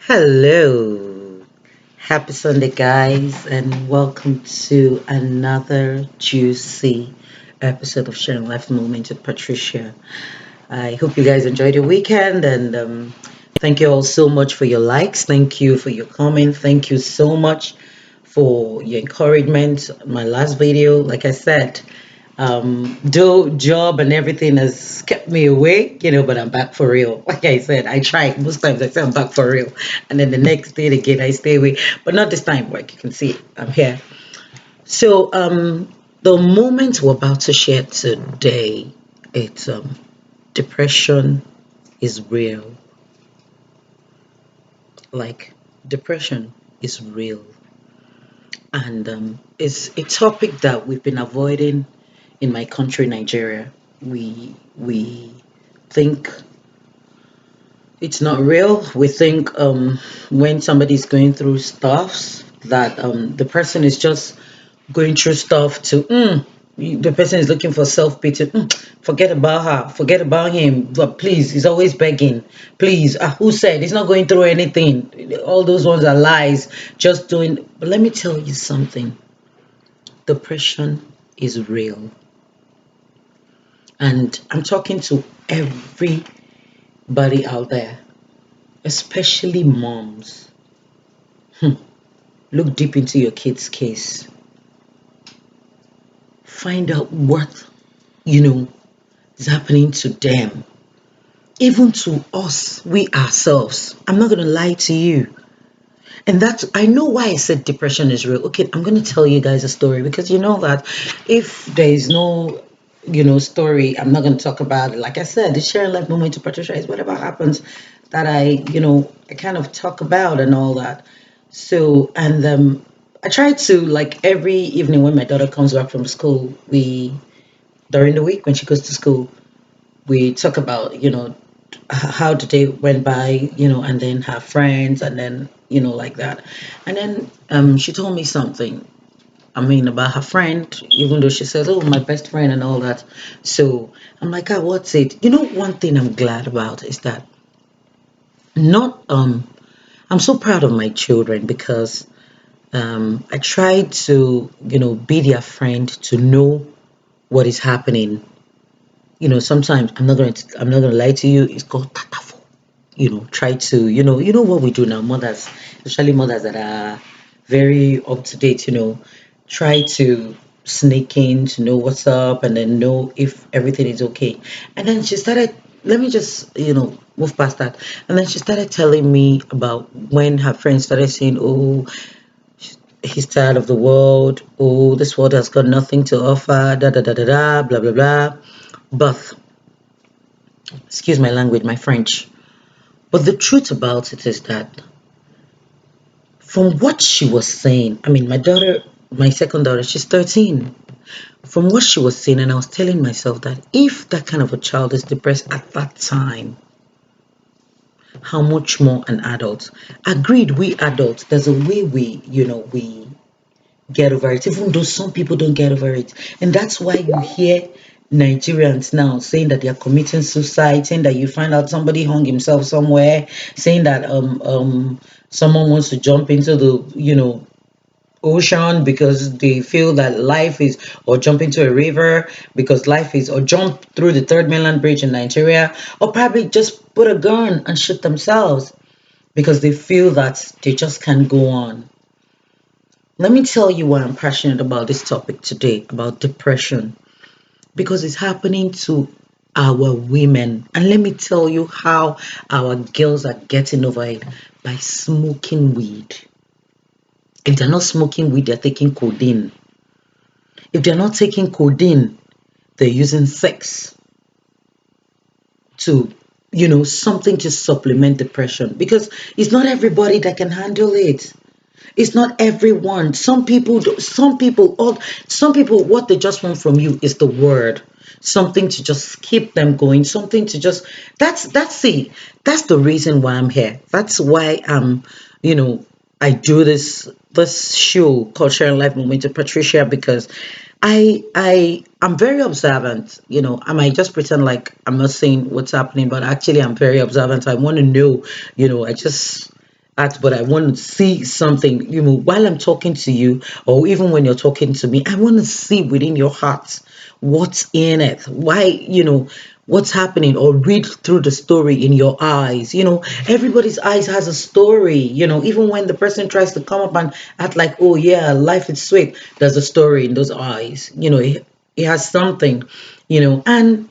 Hello. Happy Sunday, guys, and welcome to another juicy episode of Sharing Life Moment with Patricia. I hope you guys enjoyed your weekend and thank you all so much for your likes. Thank you for your comment. Thank you so much for your encouragement. My last video, like I said, though job and everything has kept me away, but I'm back for real. Like I said, I try most times. I say I'm back for real, and then the next day again I stay away, but not this time. Like you can see, I'm here. So the moment we're about to share today, it's depression is real. Like depression is real, and it's a topic that we've been avoiding in my country, Nigeria. We think it's not real. We think when somebody's going through stuff that the person is just going through stuff to the person is looking for self-pity. Forget about her, forget about him, but please, he's always begging. Please, who said he's not going through anything? All those ones are lies. Just doing. But let me tell you something. Depression is real. And I'm talking to everybody out there, especially moms. Look deep into your kids' case. Find out what, is happening to them. Even to us, we ourselves. I'm not going to lie to you. And that's, I know why I said depression is real. Okay, I'm going to tell you guys a story because you know that if there is no story, I'm not going to talk about it. Like I said, the sharing life moment to Patricia is whatever happens that I kind of talk about and all that. So, and I try to, like, every evening when my daughter comes back from school, during the week when she goes to school, we talk about, how the day went by, and then her friends, and then, like that. And then she told me something. I mean, about her friend, even though she says, "Oh, my best friend," and all that. So I'm like, what's it? One thing I'm glad about is that not I'm so proud of my children because I try to be their friend to know what is happening. Sometimes I'm not gonna lie to you. It's called tatafo. Try to you know what we do now, mothers, especially mothers that are very up to date. Try to sneak in to know what's up and then know if everything is okay. And then she started. Let me just move past that. And then she started telling me about when her friends started saying, "Oh, he's tired of the world. Oh, this world has got nothing to offer. Da da da da da. Blah blah blah." But excuse my language, my French. But the truth about it is that from what she was saying, I mean, my daughter, my second daughter, she's 13. From what she was saying, and I was telling myself that if that kind of a child is depressed at that time, how much more an adult? Agreed, we adults, there's a way we get over it, even though some people don't get over it. And that's why you hear Nigerians now saying that they are committing suicide, saying that you find out somebody hung himself somewhere, saying that someone wants to jump into the ocean because they feel that life is, or jump into a river because life is, or jump through the third mainland bridge in Nigeria, or probably just put a gun and shoot themselves because they feel that they just can't go on. Let me tell you why I'm passionate about this topic today, about depression, because it's happening to our women. And let me tell you how our girls are getting over it by smoking weed. If they're not smoking weed, they're taking codeine. If they're not taking codeine, they're using sex to, something to supplement depression because it's not everybody that can handle it. It's not everyone. Some people, what they just want from you is the word. Something to just keep them going. Something to just, that's it. That's the reason why I'm here. That's why you know, I do this show called Sharing Life Moment to Patricia because I'm very observant. I might just pretend like I'm not seeing what's happening, but actually I'm very observant. I want to know, I just act, but I want to see something, while I'm talking to you, or even when you're talking to me, I want to see within your heart what's in it, why, what's happening, or read through the story in your eyes. Everybody's eyes has a story, even when the person tries to come up and act like, oh yeah, life is sweet, there's a story in those eyes. It has something, and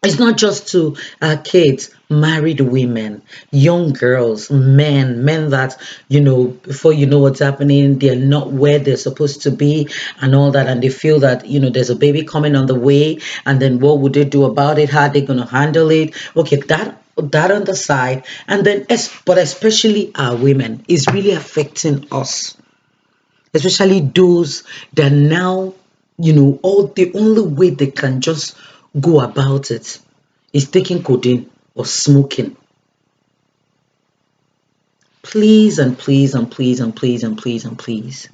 it's not just to kids, married women, young girls, men that, before you know what's happening, they're not where they're supposed to be and all that. And they feel that, there's a baby coming on the way. And then what would they do about it? How are they going to handle it? Okay, that on the side. And then, but especially our women is really affecting us, especially those that now, all the only way they can just go about it is taking codeine or smoking. Please and please and please and please and please and please.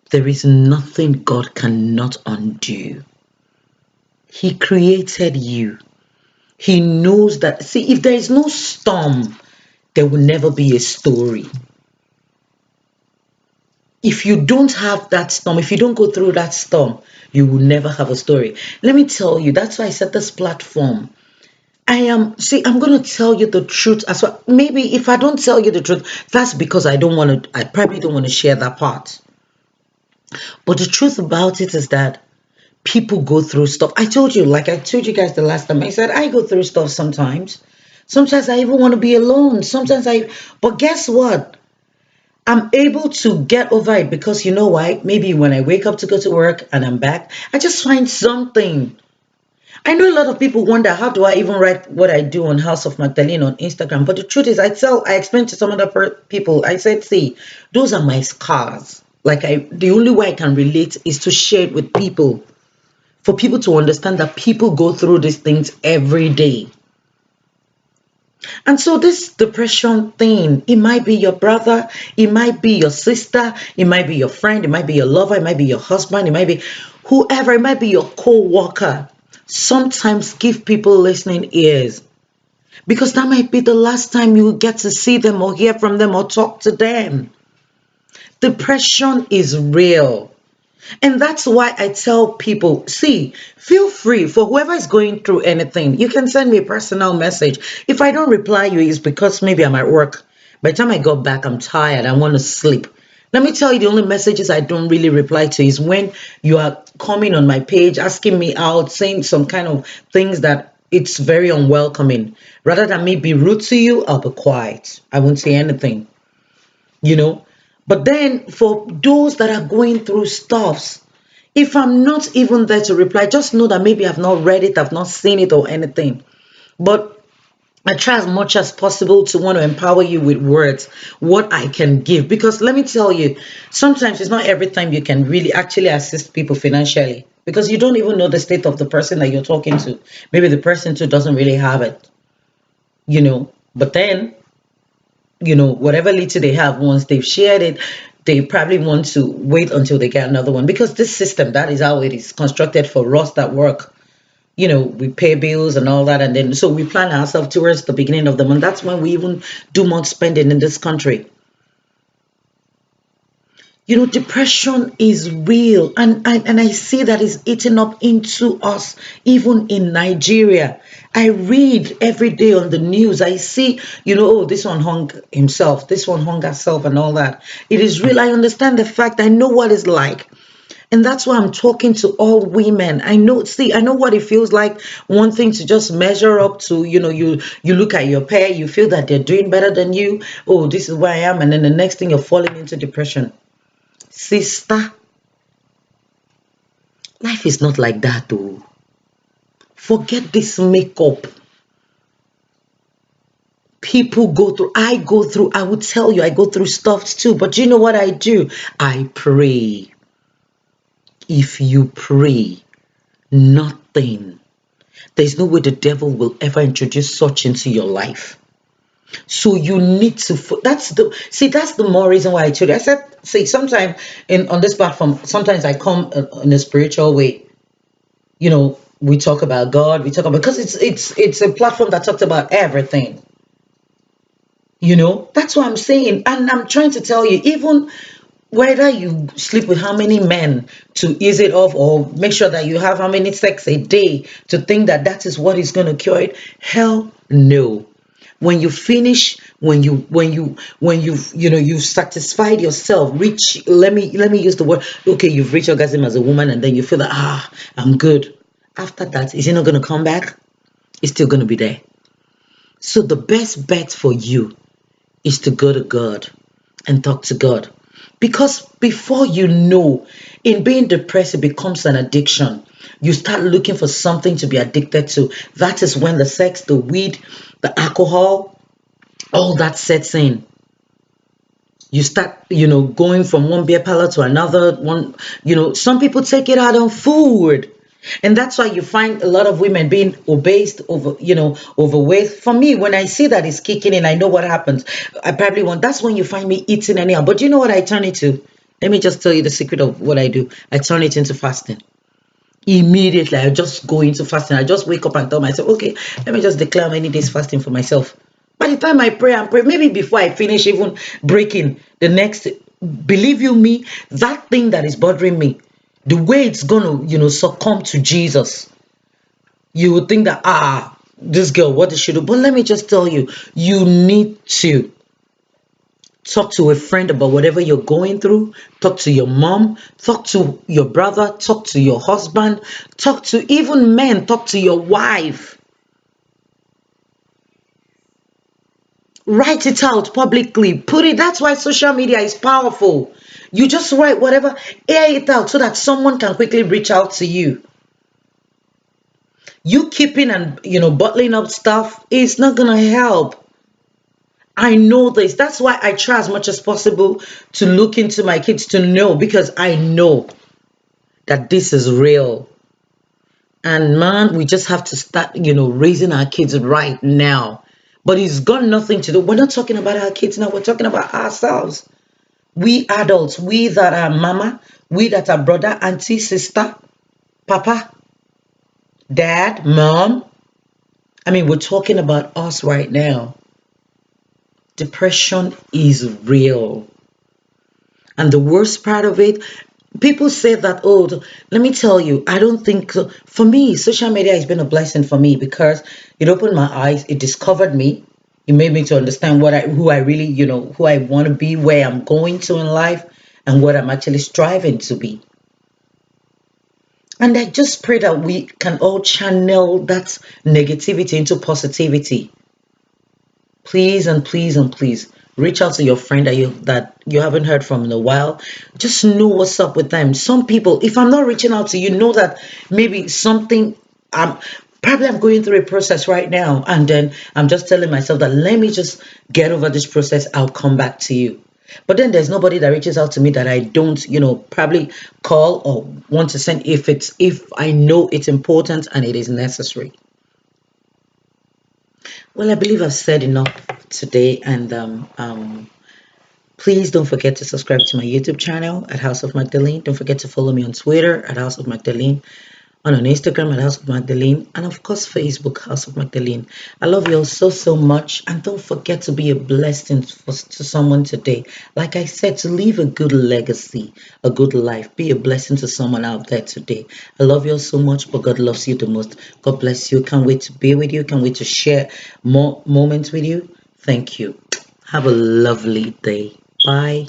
There is nothing God cannot undo. He created you. He knows that. See, if there is no storm, there will never be a story. If you don't have that storm, if you don't go through that storm, you will never have a story. Let me tell you, that's why I set this platform. I'm going to tell you the truth as well. Maybe if I don't tell you the truth, that's because I probably don't want to share that part. But the truth about it is that people go through stuff. Like I told you guys the last time, I said, I go through stuff sometimes. Sometimes I even want to be alone. But guess what? I'm able to get over it because you know why? Maybe when I wake up to go to work and I'm back, I just find something. I know a lot of people wonder, how do I even write what I do on House of Magdalene on Instagram? But the truth is, I explained to some other people, I said, see, those are my scars. The only way I can relate is to share it with people, for people to understand that people go through these things every day. And so this depression thing, it might be your brother, it might be your sister, it might be your friend, it might be your lover, it might be your husband, it might be whoever, it might be your co-worker. Sometimes give people listening ears, because that might be the last time you get to see them or hear from them or talk to them. Depression is real. And that's why I tell people, see, feel free, for whoever is going through anything, you can send me a personal message. If I don't reply you, it's because maybe I'm at work. By the time I got back, I'm tired, I want to sleep. Let me tell you, the only messages I don't really reply to is when you are coming on my page, asking me out, saying some kind of things that it's very unwelcoming. Rather than me be rude to you, I'll be quiet. I won't say anything, you know. But then for those that are going through stuffs, if I'm not even there to reply, just know that maybe I've not read it, I've not seen it or anything. But I try as much as possible to want to empower you with words, what I can give. Because let me tell you, sometimes it's not every time you can really actually assist people financially, because you don't even know the state of the person that you're talking to. Maybe the person too doesn't really have it, you know. But then, whatever little they have, once they've shared it, they probably want to wait until they get another one, because this system, that is how it is constructed for us that work. We pay bills and all that, and then so we plan ourselves towards the beginning of the month. That's when we even do more spending in this country. Depression is real, and I see that it's eating up into us, even in Nigeria. I read every day on the news. I see, oh, this one hung himself, this one hung herself, and all that. It is real. I understand the fact. I know what it's like. And that's why I'm talking to all women. I know what it feels like, wanting to just measure up to, you look at your pair, you feel that they're doing better than you. Oh, this is where I am. And then the next thing, you're falling into depression. Sister, life is not like that, though. Forget this makeup. People I would tell you, I go through stuff too. But you know what I do? I pray. If you pray, nothing. There's no way the devil will ever introduce such into your life. So you need to. That's the more reason why I told you. I said, see, sometimes on this platform, sometimes I come in a spiritual way. We talk about God. We talk about, because it's a platform that talks about everything. That's what I'm saying. And I'm trying to tell you, even whether you sleep with how many men to ease it off, or make sure that you have how many sex a day to think that that is what is going to cure it, hell no. When you finish, you've satisfied yourself, reach, let me use the word, okay, you've reached orgasm as a woman, and then you feel that, I'm good. After that, is it not going to come back? It's still going to be there. So the best bet for you is to go to God and talk to God. Because before you know, in being depressed, it becomes an addiction. You start looking for something to be addicted to. That is when the sex, the weed, the alcohol, all that sets in. You start, going from one beer parlor to another one. Some people take it out on food. And that's why you find a lot of women being obese, overweight. For me, when I see that it's kicking in, I know what happens. I probably want, that's when you find me eating anyhow. But you know what I turn it to? Let me just tell you the secret of what I do. I turn it into fasting. Immediately, I just go into fasting. I just wake up and tell myself, okay, let me just declare many days fasting for myself. By the time I pray and pray, maybe before I finish even breaking the next, believe you me, that thing that is bothering me, the way it's gonna, succumb to Jesus, you would think that, this girl, what does she do? But let me just tell you, you need to talk to a friend about whatever you're going through. Talk to your mom, talk to your brother, talk to your husband, talk to even men, talk to your wife. Write it out publicly. Put it, that's why social media is powerful. You just write whatever, air it out so that someone can quickly reach out to you. You keeping and bottling up stuff is not gonna help. I know this. That's why I try as much as possible to look into my kids, to know, because I know that this is real. And man, we just have to start, raising our kids right now. But it's got nothing to do. We're not talking about our kids now. We're talking about ourselves. We adults, we that are mama, we that are brother, auntie, sister, papa, dad, mom. I mean, we're talking about us right now. Depression is real. And the worst part of it, people say that, oh, let me tell you, I don't think, for me, social media has been a blessing for me, because it opened my eyes, it discovered me, it made me to understand who I really, who I want to be, where I'm going to in life, and what I'm actually striving to be. And I just pray that we can all channel that negativity into positivity. Please and please and please reach out to your friend that you haven't heard from in a while. Just know what's up with them. Some people, if I'm not reaching out to you, know that maybe something, probably I'm going through a process right now, and then I'm just telling myself that let me just get over this process, I'll come back to you. But then there's nobody that reaches out to me that I don't, probably call or want to send, if I know it's important and it is necessary. Well, I believe I've said enough today, and please don't forget to subscribe to my YouTube channel at House of Magdalene. Don't forget to follow me on Twitter at House of Magdalene, and on Instagram at House of Magdalene, and of course Facebook, House of Magdalene. I love you all so, so much, and don't forget to be a blessing to someone today. Like I said, to leave a good legacy, a good life. Be a blessing to someone out there today. I love you all so much, but God loves you the most. God bless you. Can't wait to be with you. Can't wait to share more moments with you. Thank you. Have a lovely day. Bye.